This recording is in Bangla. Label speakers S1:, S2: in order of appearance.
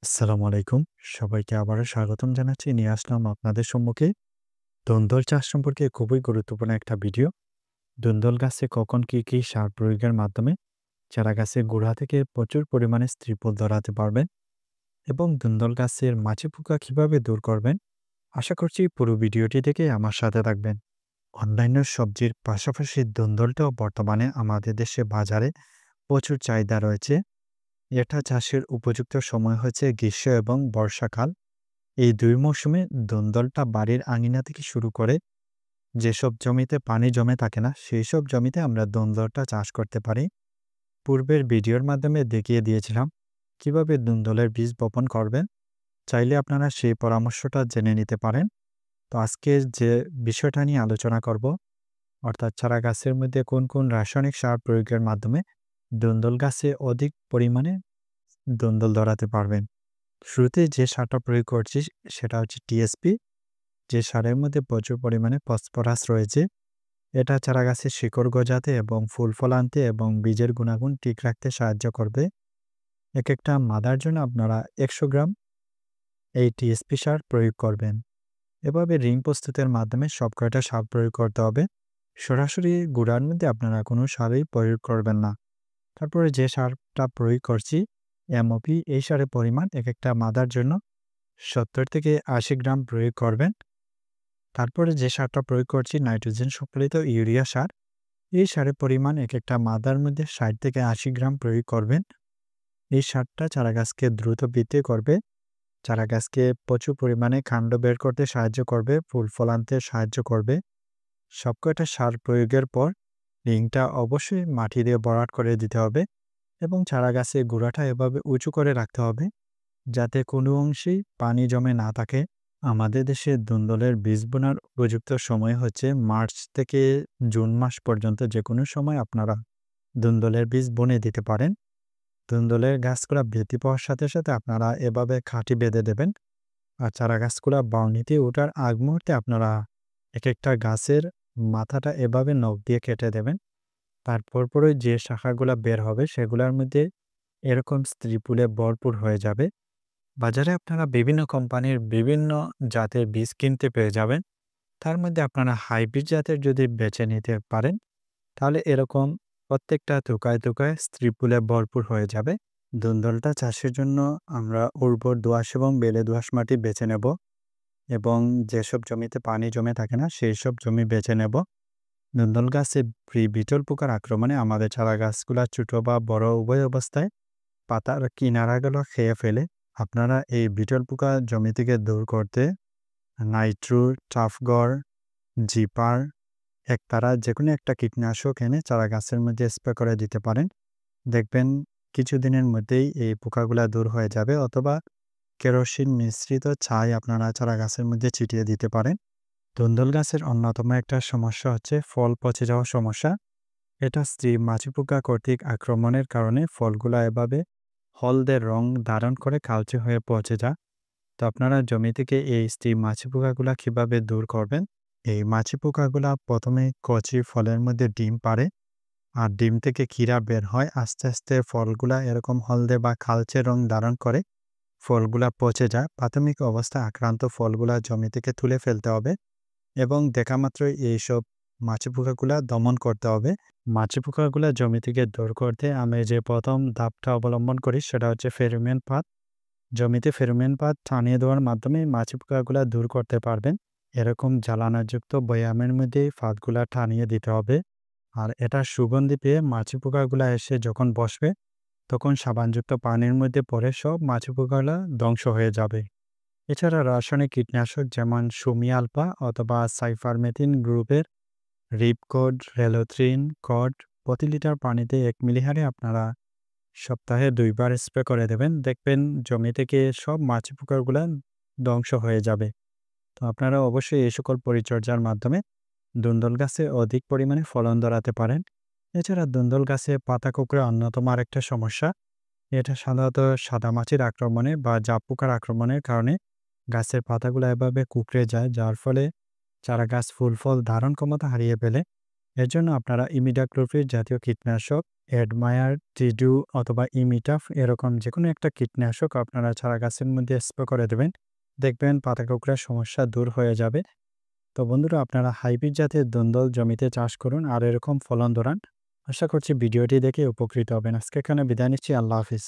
S1: আসসালামু আলাইকুম। সবাইকে আবারও স্বাগতম জানাচ্ছি। নিয়ে আসলাম আপনাদের সম্মুখে ধুন্দল চাষ সম্পর্কে খুবই গুরুত্বপূর্ণ একটা ভিডিও। ধুন্দল গাছে কখন কি সার প্রয়োগের মাধ্যমে চারা গাছের গোড়া থেকে প্রচুর পরিমাণে স্ত্রী ফুল ধরাতে পারবেন এবং ধুন্দল গাছের মাছি পোকা কিভাবে দূর করবেন। আশা করছি পুরো ভিডিওটি থেকে আমার সাথে থাকবেন। অন্যান্য সবজির পাশাপাশি ধুন্দলটাও বর্তমানে আমাদের দেশে বাজারে প্রচুর চাহিদা রয়েছে। এটা চাষের উপযুক্ত সময় হচ্ছে গ্রীষ্ম এবং বর্ষাকাল। এই ২ মৌসুমে ধুন্দলটা বাড়ির আঙিনা থেকে শুরু করে যেসব জমিতে পানি জমে থাকে না, সেই সব জমিতে আমরা ধুন্দলটা চাষ করতে পারি। পূর্বের ভিডিওর মাধ্যমে দেখিয়ে দিয়েছিলাম কিভাবে ধুন্দলের বীজ বপন করবেন। চাইলে আপনারা সেই পরামর্শটা জেনে নিতে পারেন। তো আজকে যে বিষয়টা নিয়ে আলোচনা করব, অর্থাৎ চারা গাছের মধ্যে কোন রাসায়নিক সার প্রয়োগের মাধ্যমে ধুন্দল গাছে অধিক পরিমাণে ধুন্দল ধরাতে পারবেন। শুরুতে যে সারটা প্রয়োগ করছি সেটা হচ্ছে টিএসপি। যে সারের মধ্যে প্রচুর পরিমাণে ফসফরাস রয়েছে। এটা চারাগাছের শিকড় গজাতে এবং ফুল ফল আনতে এবং বীজের গুণাগুণ ঠিক রাখতে সাহায্য করবে। একেকটা মাদার জন্য আপনারা ১০০ গ্রাম এই টিএসপি সার প্রয়োগ করবেন। এভাবে রিং প্রস্তুতের মাধ্যমে সবকয়টা সার প্রয়োগ করতে হবে। সরাসরি গুঁড়ার মধ্যে আপনারা কোনো সারই প্রয়োগ করবেন না। তারপরে যে সারটা প্রয়োগ করছি এমওপি, এই সারের পরিমাণ একেকটা মাদার জন্য ৭০ থেকে ৮০ গ্রাম প্রয়োগ করবেন। তারপরে যে সারটা প্রয়োগ করছি নাইট্রোজেন সংকলিত ইউরিয়া সার। এই সারের পরিমাণ একেকটা মাদার মধ্যে ৬০ থেকে ৮০ গ্রাম প্রয়োগ করবেন। এই সারটা চারাগাছকে দ্রুত বৃদ্ধি করবে, চারাগাছকে প্রচুর পরিমাণে কাণ্ড বের করতে সাহায্য করবে, ফুল ফল আনতে সাহায্য করবে। সবকয়টা সার প্রয়োগের পর রিংটা অবশ্যই মাটি দিয়ে ভরাট করে দিতে হবে এবং চারাগাছের গোড়াটা এভাবে উঁচু করে রাখতে হবে যাতে কোনো অংশেই পানি জমে না থাকে। আমাদের দেশে ধুন্দলের বীজ বোনার উপযুক্ত সময় হচ্ছে মার্চ থেকে জুন মাস পর্যন্ত। যে কোনো সময় আপনারা ধুন্দলের বীজ বুনে দিতে পারেন। ধুন্দলের গাছগুলা বৃদ্ধি পাওয়ার সাথে সাথে আপনারা এভাবে খাঁটি বেঁধে দেবেন। আর চারা গাছগুলা বাউনিতে ওঠার আগ মুহূর্তে আপনারা একেকটা গাছের মাথাটা এভাবে নখ দিয়ে কেটে দেবেন। তারপর পরে যে শাখাগুলা বের হবে সেগুলোর মধ্যে এরকম স্ত্রী ফুলে ভরপুর হয়ে যাবে। বাজারে আপনারা বিভিন্ন কোম্পানির বিভিন্ন জাতের বীজ কিনতে পেয়ে যাবেন। তার মধ্যে আপনারা হাইব্রিড জাতের যদি বেছে নিতে পারেন, তাহলে এরকম প্রত্যেকটা থোকায় স্ত্রী ফুলে ভরপুর হয়ে যাবে। ধুন্দলটা চাষের জন্য আমরা উর্বর দোআঁশ এবং বেলে দোআঁশ মাটি বেছে নেব এবং যেসব জমিতে পানি জমে থাকে না সেই সব জমি বেছে নেব। ধুন্দল গাছে বিটল পোকার আক্রমণে আমাদের চারা গাছগুলা ছোট বা বড় উভয় অবস্থায় পাতার কিনারাগুলো খেয়ে ফেলে। আপনারা এই বিটল পোকা জমি থেকে দূর করতে নাইট্রো, টাফগড়, জিপার, একতারা যেকোনো একটা কীটনাশক এনে চারা গাছের মধ্যে স্প্রে করে দিতে পারেন। দেখবেন কিছুদিনের মধ্যেই এই পোকাগুলা দূর হয়ে যাবে। অথবা কেরোসিন মিশ্রিত ছাই আপনারা চারা গাছের মধ্যে ছিটিয়ে দিতে পারেন। ধুন্দল গাছের অন্যতম একটা সমস্যা হচ্ছে ফল পচে যাওয়ার সমস্যা। এটা স্ত্রী মাছি পোকা কর্তৃক আক্রমণের কারণে ফলগুলা এভাবে হলদে রং ধারণ করে কালচে হয়ে পচে যায়। তো আপনারা জমি থেকে এই স্ত্রী মাছি পোকাগুলা কিভাবে দূর করবেন? এই মাছি পোকাগুলা প্রথমে কচি ফলের মধ্যে ডিম পাড়ে, আর ডিম থেকে ক্ষীরা বের হয়। আস্তে আস্তে ফলগুলা এরকম হলদে বা কালচে রং ধারণ করে ফলগুলা পচে যায়। প্রাথমিক অবস্থায় আক্রান্ত ফলগুলা জমি থেকে তুলে ফেলতে হবে এবং দেখা মাত্রই এইসব মাছি পোকাগুলা দমন করতে হবে। মাছি পোকাগুলা জমি থেকে দূর করতে আমি যে প্রথম ধাপটা অবলম্বন করি সেটা হচ্ছে ফেরোমন ফাঁদ। জমিতে ফেরোমন ফাঁদ টানিয়ে দেওয়ার মাধ্যমে মাছি পোকাগুলা দূর করতে পারবেন। এরকম জ্বালানাযুক্ত বয়ামের মধ্যে ফাঁদগুলা টানিয়ে দিতে হবে। আর এটা সুগন্ধি পেয়ে মাছি পোকাগুলা এসে যখন বসবে তখন সাবানযুক্ত পানির মধ্যে পড়ে সব মাছি পোকাগুলা ধ্বংস হয়ে যাবে। এছাড়া রাসায়নিক কীটনাশক যেমন সুমি আলফা অথবা সাইফারমেথিন গ্রুপের রিপকোড, রেলোথ্রিন, কড প্রতি লিটার পানিতে ১ মিলি হারে আপনারা সপ্তাহে ২ বার স্প্রে করে দেবেন। দেখবেন জমি থেকে সব মাছি পোকাগুলা ধ্বংস হয়ে যাবে। তো আপনারা অবশ্যই এই সকল পরিচর্যার মাধ্যমে ধুন্দল গাছে অধিক পরিমাণে ফলন ধরাতে পারেন। এছাড়া ধুন্দল গাছে পাতা কুঁকড়ে অন্যতম আরেকটা সমস্যা। এটা সাধারণত সাদামাছির আক্রমণে বা জাপ পোকার আক্রমণের কারণে গাছের পাতাগুলো এভাবে কুঁকড়ে যায়, যার ফলে চারা গাছ ফুল ফল ধারণ ক্ষমতা হারিয়ে ফেলে। এর জন্য আপনারা ইমিডাক্লোপ্রিড জাতীয় কীটনাশক অ্যাডমায়ার, টিডু অথবা ইমিটাফ এরকম যেকোনো একটা কীটনাশক আপনারা চারা গাছের মধ্যে স্প্রে করে দেবেন। দেখবেন পাতা কুঁকড়ার সমস্যা দূর হয়ে যাবে। তো বন্ধুরা, আপনারা হাইব্রিড জাতের ধুন্দল জমিতে চাষ করুন আর এরকম ফলন ধরান। আশা করছি ভিডিওটি দেখে উপকৃত হবেন। আজকে এখানে বিদায় নিচ্ছি। আল্লাহ হাফিজ।